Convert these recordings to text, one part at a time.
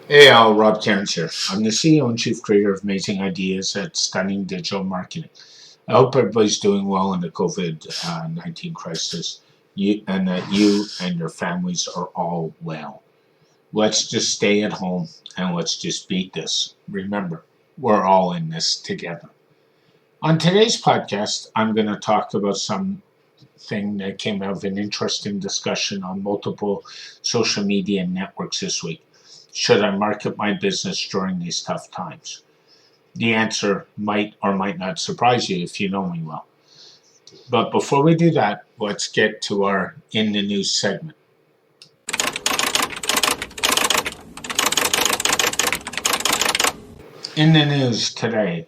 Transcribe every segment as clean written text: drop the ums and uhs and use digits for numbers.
Hey, Rob Cairns here. I'm the CEO and Chief Creator of Amazing Ideas at Stunning Digital Marketing. I hope everybody's doing well in the COVID 19 crisis and that you and your families are all well. Let's just stay at home and let's just beat this. Remember, we're all in this together. On today's podcast, I'm going to talk about something that came out of an interesting discussion on multiple social media networks this week. Should I market my business during these tough times? The answer might or might not surprise you if you know me well. But before we do that, let's get to our In the News segment. In the news today,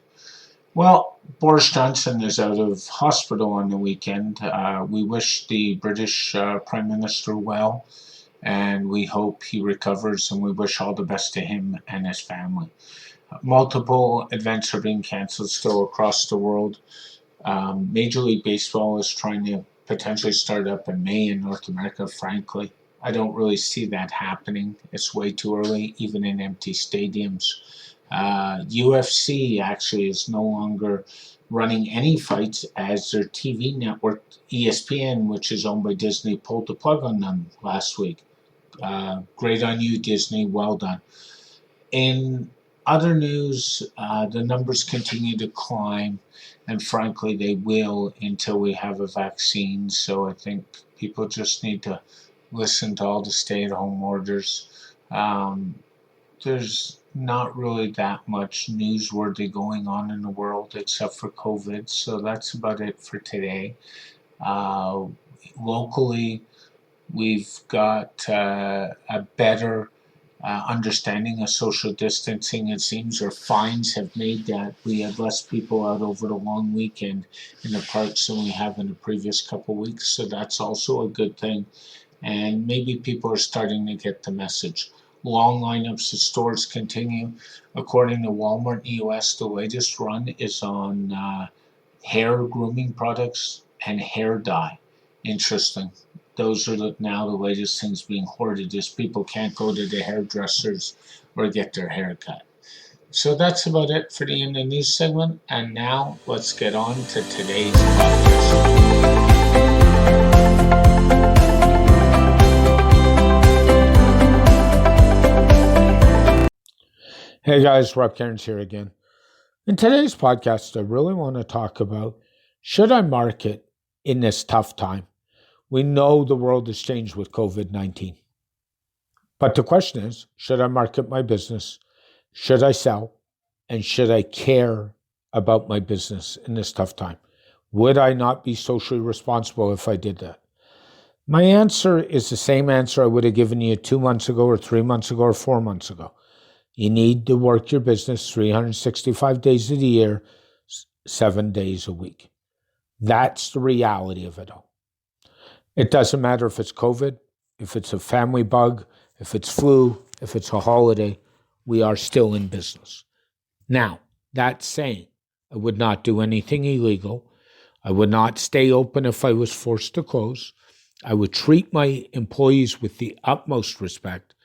well, Boris Johnson is out of hospital on the weekend. We wish the British Prime Minister well, and we hope he recovers, and we wish all the best to him and his family. Multiple events are being canceled still across the world. Major League Baseball is trying to potentially start up in May in North America, frankly. I don't really see that happening. It's way too early, even in empty stadiums. UFC actually is no longer running any fights as their TV network, ESPN, which is owned by Disney, pulled the plug on them last week. Great on you, Disney. Well done. In other news, the numbers continue to climb, and frankly, they will until we have a vaccine. So I think people just need to listen to all the stay-at-home orders. There's not really that much newsworthy going on in the world except for COVID. So that's about it for today. Locally, we've got a better understanding of social distancing. It seems our fines have made that. We had less people out over the long weekend in the parks than we have in the previous couple of weeks. So that's also a good thing. And maybe people are starting to get the message. Long lineups at stores continue. According to Walmart in the US, the latest run is on hair grooming products and hair dye. Interesting. Those are now the latest things being hoarded as people can't go to the hairdressers or get their hair cut. So that's about it for the In the News segment. And now let's get on to today's podcast. Hey guys, Rob Cairns here again. In today's podcast, I really want to talk about, should I market in this tough time? We know the world has changed with COVID-19. But the question is, should I market my business? Should I sell? And should I care about my business in this tough time? Would I not be socially responsible if I did that? My answer is the same answer I would have given you 2 months ago or 3 months ago or 4 months ago. You need to work your business 365 days of the year, 7 days a week. That's the reality of it all. It doesn't matter if it's COVID, if it's a family bug, if it's flu, if it's a holiday, we are still in business. Now, that saying, I would not do anything illegal. I would not stay open if I was forced to close. I would treat my employees with the utmost respect.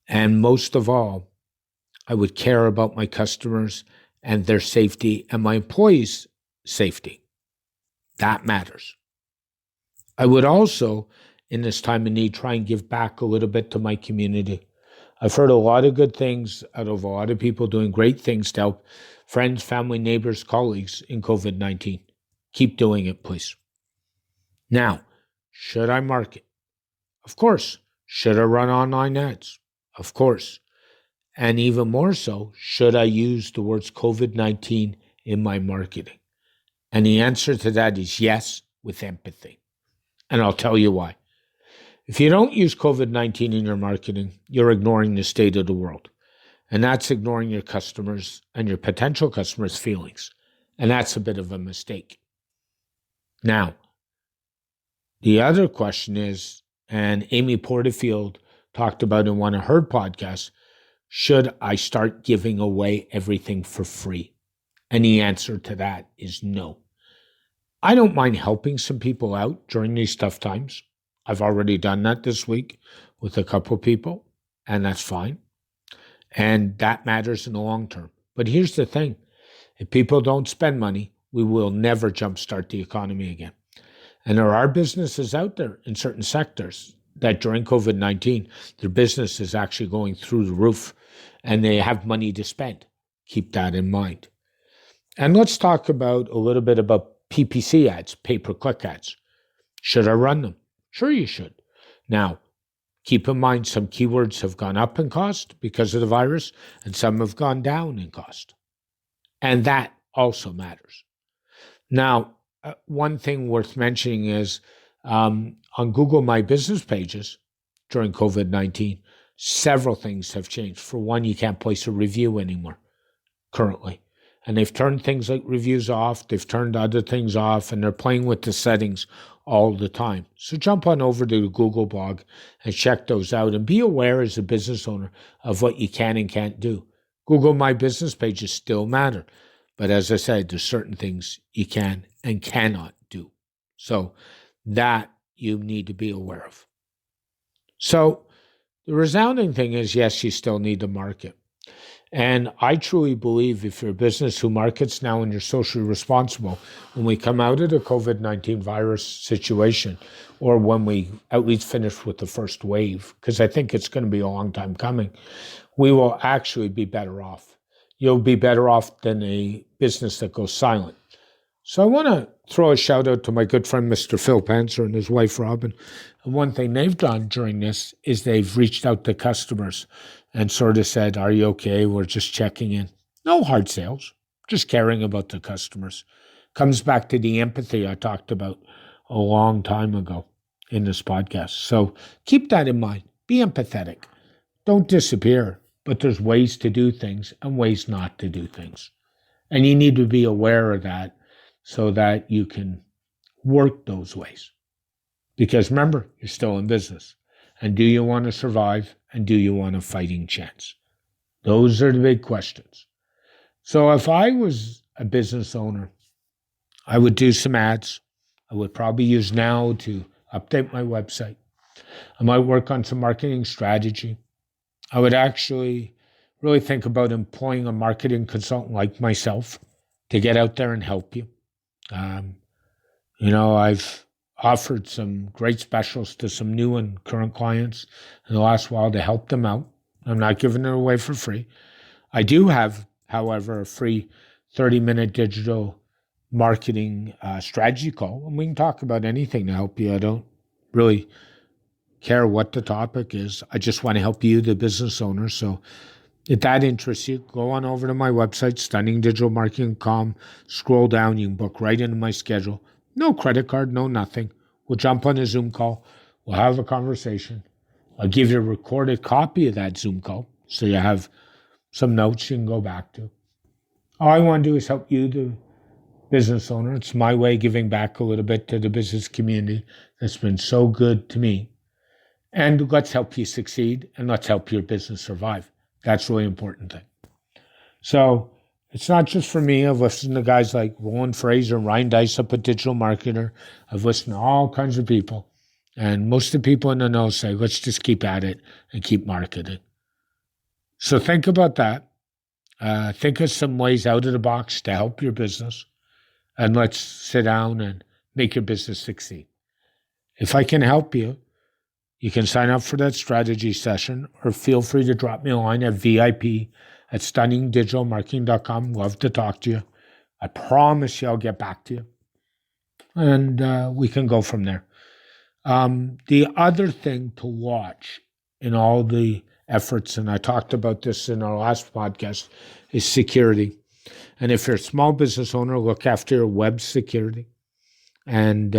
And most of all, I would care about my customers and their safety and my employees' safety. That matters. I would also, in this time of need, try and give back a little bit to my community. I've heard a lot of good things out of a lot of people doing great things to help friends, family, neighbors, colleagues in COVID-19. Keep doing it, please. Now, should I market? Of course. Should I run online ads? Of course. And even more so, should I use the words COVID-19 in my marketing? And the answer to that is yes, with empathy. And I'll tell you why. If you don't use COVID-19 in your marketing, you're ignoring the state of the world. And that's ignoring your customers and your potential customers' feelings. And that's a bit of a mistake. Now, the other question is, and Amy Porterfield talked about in one of her podcasts, should I start giving away everything for free? And the answer to that is no. I don't mind helping some people out during these tough times. I've already done that this week with a couple of people, and that's fine. And that matters in the long term. But here's the thing. If people don't spend money, we will never jumpstart the economy again. And there are businesses out there in certain sectors that during COVID-19, their business is actually going through the roof and they have money to spend. Keep that in mind. And let's talk about a little bit about PPC ads, pay-per-click ads. Should I run them? Sure you should. Now, keep in mind some keywords have gone up in cost because of the virus and some have gone down in cost. And that also matters. Now, one thing worth mentioning is on Google My Business pages during COVID-19, several things have changed. For one, you can't place a review anymore currently. And they've turned things like reviews off, they've turned other things off, and they're playing with the settings all the time. So jump on over to the Google blog and check those out and be aware as a business owner of what you can and can't do. Google My Business pages still matter. But as I said, there's certain things you can and cannot do. So that you need to be aware of. So the resounding thing is, yes, you still need to market. And I truly believe if you're a business who markets now and you're socially responsible, when we come out of the COVID-19 virus situation, or when we at least finish with the first wave, because I think it's going to be a long time coming, we will actually be better off. You'll be better off than a business that goes silent. So I want to throw a shout out to my good friend, Mr. Phil Panzer, and his wife, Robin. And one thing they've done during this is they've reached out to customers and sort of said, are you okay? We're just checking in. No hard sales, just caring about the customers. Comes back to the empathy I talked about a long time ago in this podcast. So keep that in mind. Be empathetic. Don't disappear, but there's ways to do things and ways not to do things. And you need to be aware of that so that you can work those ways. Because remember, you're still in business. And do you want to survive? And do you want a fighting chance? Those are the big questions. So if I was a business owner, I would do some ads. I would probably use now to update my website. I might work on some marketing strategy. I would actually really think about employing a marketing consultant like myself to get out there and help you. I've offered some great specials to some new and current clients in the last while to help them out. I'm not giving it away for free. I do have, however, a free 30-minute digital marketing strategy call, and we can talk about anything to help you. I don't really care what the topic is. I just want to help you, the business owner. So if that interests you, go on over to my website, StunningDigitalMarketing.com. Scroll down. You can book right into my schedule. No credit card, no nothing. We'll jump on a Zoom call. We'll have a conversation. I'll give you a recorded copy of that Zoom call so you have some notes you can go back to. All I want to do is help you, the business owner. It's my way of giving back a little bit to the business community that's been so good to me. And let's help you succeed and let's help your business survive. That's a really important thing. So it's not just for me. I've listened to guys like Roland Fraser and Ryan Dice up at Digital Marketer. I've listened to all kinds of people. And most of the people in the know say, let's just keep at it and keep marketing. So think about that. Think of some ways out of the box to help your business. And let's sit down and make your business succeed. If I can help you, you can sign up for that strategy session or feel free to drop me a line at VIP@StunningDigitalMarketing.com. Love to talk to you. I promise you I'll get back to you. And we can go from there. The other thing to watch in all the efforts, and I talked about this in our last podcast, is security. And if you're a small business owner, look after your web security. And,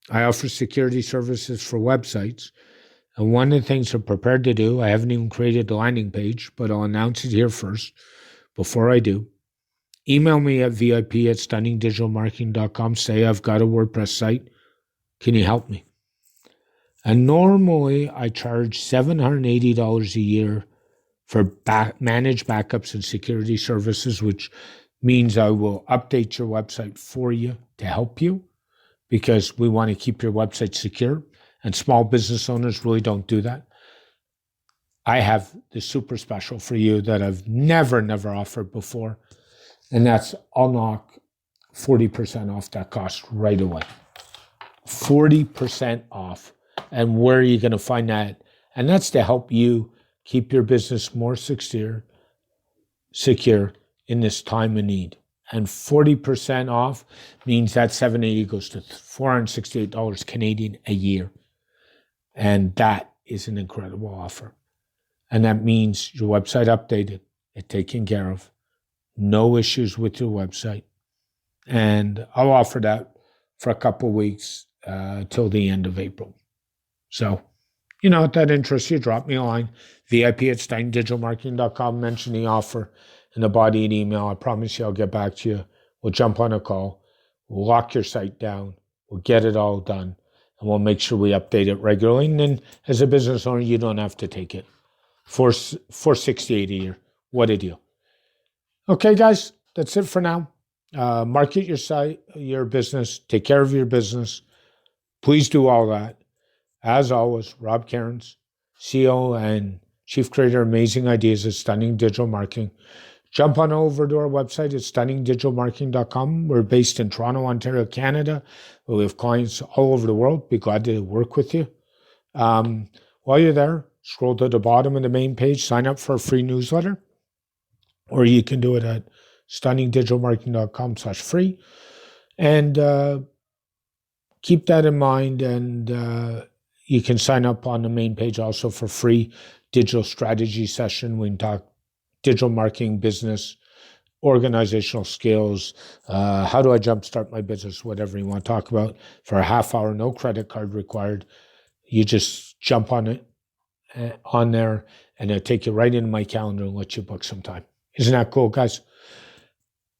I offer security services for websites. And one of the things I'm prepared to do, I haven't even created the landing page, but I'll announce it here first before I do. Email me at VIP@StunningDigitalMarketing.com. Say, I've got a WordPress site. Can you help me? And normally I charge $780 a year for managed backups and security services, which means I will update your website for you to help you because we want to keep your website secure. And small business owners really don't do that. I have the super special for you that I've never offered before. And that's I'll knock 40% off that cost right away. 40% off. And where are you going to find that? And that's to help you keep your business more secure in this time of need. And 40% off means that $780 goes to $468 Canadian a year. And that is an incredible offer. And that means your website updated, it taken care of, no issues with your website. And I'll offer that for a couple of weeks till the end of April. So, if that interests you, drop me a line, VIP@StunningDigitalMarketing.com, mention the offer in the body and email. I promise you I'll get back to you. We'll jump on a call. We'll lock your site down. We'll get it all done. And we'll make sure we update it regularly. And then as a business owner, you don't have to take it. $468 a year. What a deal. Okay, guys, that's it for now. Market your site, your business. Take care of your business. Please do all that. As always, Rob Cairns, CEO and Chief Creator of Amazing Ideas at Stunning Digital Marketing. Jump on over to our website at StunningDigitalMarketing.com. We're based in Toronto, Ontario, Canada. We have clients all over the world. Be glad to work with you. While you're there, scroll to the bottom of the main page, sign up for a free newsletter, or you can do it at StunningDigitalMarketing.com/free. And keep that in mind. And you can sign up on the main page also for free digital strategy session. We can talk digital marketing, business, organizational skills, how do I jumpstart my business, whatever you want to talk about, for a half hour, no credit card required. You just jump on there, and it'll take you right into my calendar and let you book some time. Isn't that cool, guys?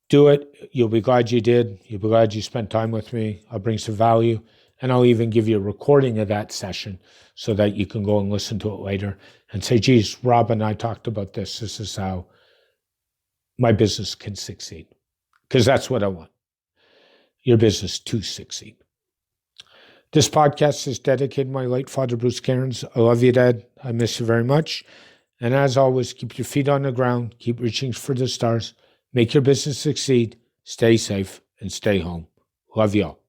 Do it. You'll be glad you did. You'll be glad you spent time with me. I'll bring some value, and I'll even give you a recording of that session so that you can go and listen to it later and say, geez, Rob and I talked about this. This is how my business can succeed. Because that's what I want. Your business to succeed. This podcast is dedicated to my late father, Bruce Cairns. I love you, Dad. I miss you very much. And as always, keep your feet on the ground. Keep reaching for the stars. Make your business succeed. Stay safe and stay home. Love you all.